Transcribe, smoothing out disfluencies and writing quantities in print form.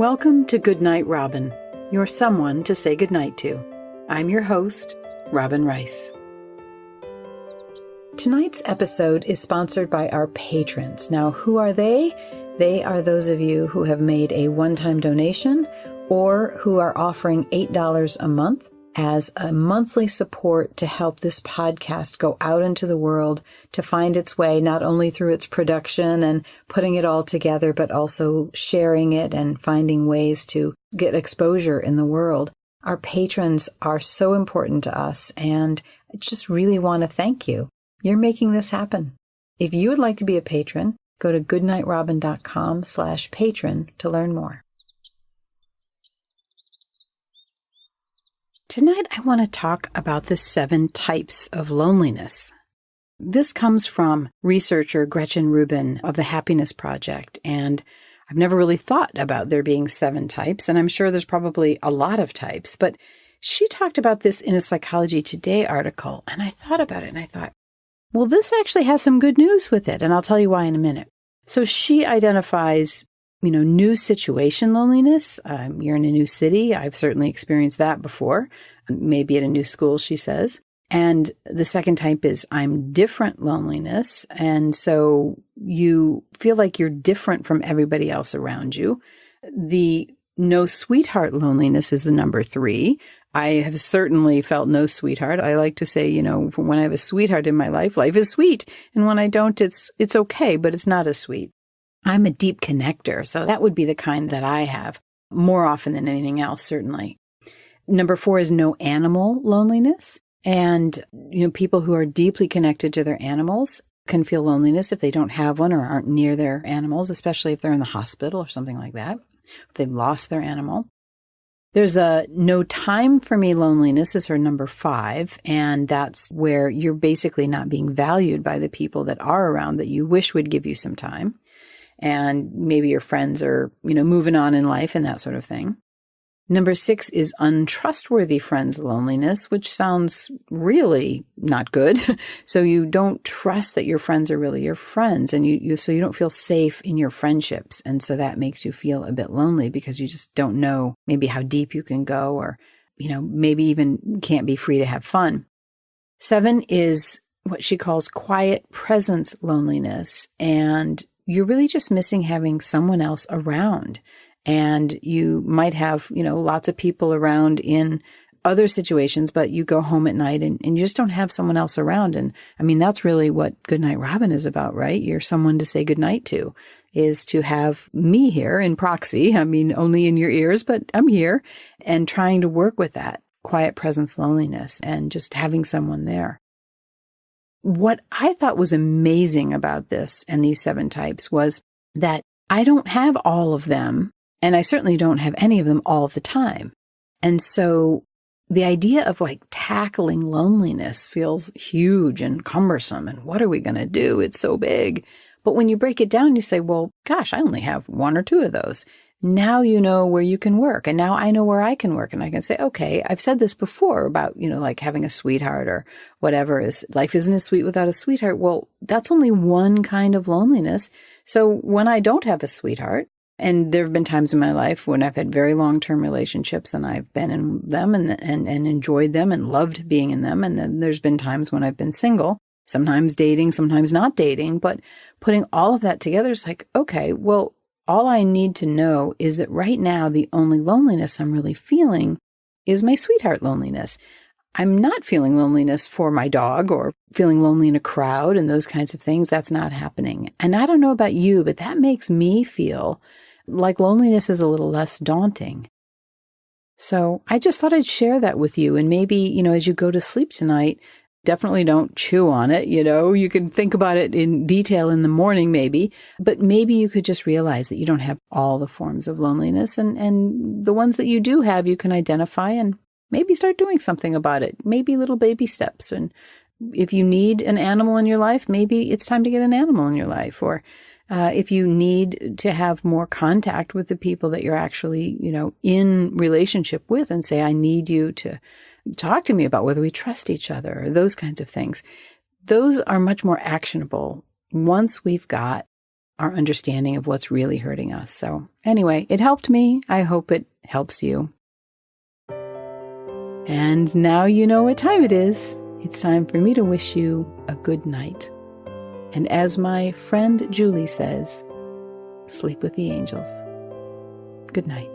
Welcome to Goodnight, Robin, your someone to say goodnight to. I'm your host, Robin Rice. Tonight's episode is sponsored by our patrons. Now, who are they? They are those of you who have made a one-time donation or who are offering $8 a month as a monthly support to help this podcast go out into the world to find its way, not only through its production and putting it all together, but also sharing it and finding ways to get exposure in the world. Our patrons are so important to us, and I just really want to thank you. You're making this happen. If you would like to be a patron, go to goodnightrobin.com/patron to learn more. Tonight, I want to talk about the 7 types of loneliness. This comes from researcher Gretchen Rubin of the Happiness Project, and I've never really thought about there being 7 types, and I'm sure there's probably a lot of types, but she talked about this in a Psychology Today article, and I thought about it, and I thought, well, this actually has some good news with it, and I'll tell you why in a minute. So she identifies new situation loneliness. You're in a new city. I've certainly experienced that before, maybe at a new school, she says. And the second type is I'm different loneliness. And so you feel like you're different from everybody else around you. The no sweetheart loneliness is the number 3. I have certainly felt no sweetheart. I like to say, when I have a sweetheart in my life is sweet. And when I don't, it's okay, but it's not as sweet. I'm a deep connector, so that would be the kind that I have more often than anything else, certainly. Number 4 is no animal loneliness. And, people who are deeply connected to their animals can feel loneliness if they don't have one or aren't near their animals, especially if they're in the hospital or something like that, if they've lost their animal. There's a no time for me loneliness is her number 5, and that's where you're basically not being valued by the people that are around that you wish would give you some time. And maybe your friends are, moving on in life and that sort of thing. Number 6 is untrustworthy friends loneliness, which sounds really not good. So you don't trust that your friends are really your friends, and so you don't feel safe in your friendships. And so that makes you feel a bit lonely because you just don't know maybe how deep you can go, or, maybe even can't be free to have fun. 7 is what she calls quiet presence loneliness. And you're really just missing having someone else around. And you might have, lots of people around in other situations, but you go home at night and you just don't have someone else around. And I mean, that's really what Goodnight Robin is about, right? You're someone to say goodnight to, is to have me here in proxy. I mean, only in your ears, but I'm here, and trying to work with that quiet presence loneliness and just having someone there. What I thought was amazing about this and these 7 types was that I don't have all of them, and I certainly don't have any of them all the time. And so the idea of tackling loneliness feels huge and cumbersome, and what are we going to do? It's so big. But when you break it down, you say, well, gosh, I only have 1 or 2 of those. Now you know where you can work, and now I know where I can work, and I can say, okay, I've said this before about, having a sweetheart or whatever, is life isn't as sweet without a sweetheart. Well, that's only one kind of loneliness. So when I don't have a sweetheart, and there have been times in my life when I've had very long-term relationships and I've been in them and enjoyed them and loved being in them. And then there's been times when I've been single, sometimes dating, sometimes not dating, but putting all of that together is like, okay, well, all I need to know is that right now, the only loneliness I'm really feeling is my sweetheart loneliness. I'm not feeling loneliness for my dog or feeling lonely in a crowd and those kinds of things. That's not happening. And I don't know about you, but that makes me feel like loneliness is a little less daunting. So I just thought I'd share that with you. And maybe, as you go to sleep tonight, definitely don't chew on it. You can think about it in detail in the morning, maybe, but maybe you could just realize that you don't have all the forms of loneliness, and the ones that you do have, you can identify and maybe start doing something about it. Maybe little baby steps. And if you need an animal in your life, maybe it's time to get an animal in your life. Or if you need to have more contact with the people that you're actually, in relationship with, and say, I need you to talk to me about whether we trust each other, or those kinds of things. Those are much more actionable once we've got our understanding of what's really hurting us. So anyway, it helped me. I hope it helps you. And now you know what time it is. It's time for me to wish you a good night. And as my friend Julie says, sleep with the angels. Good night.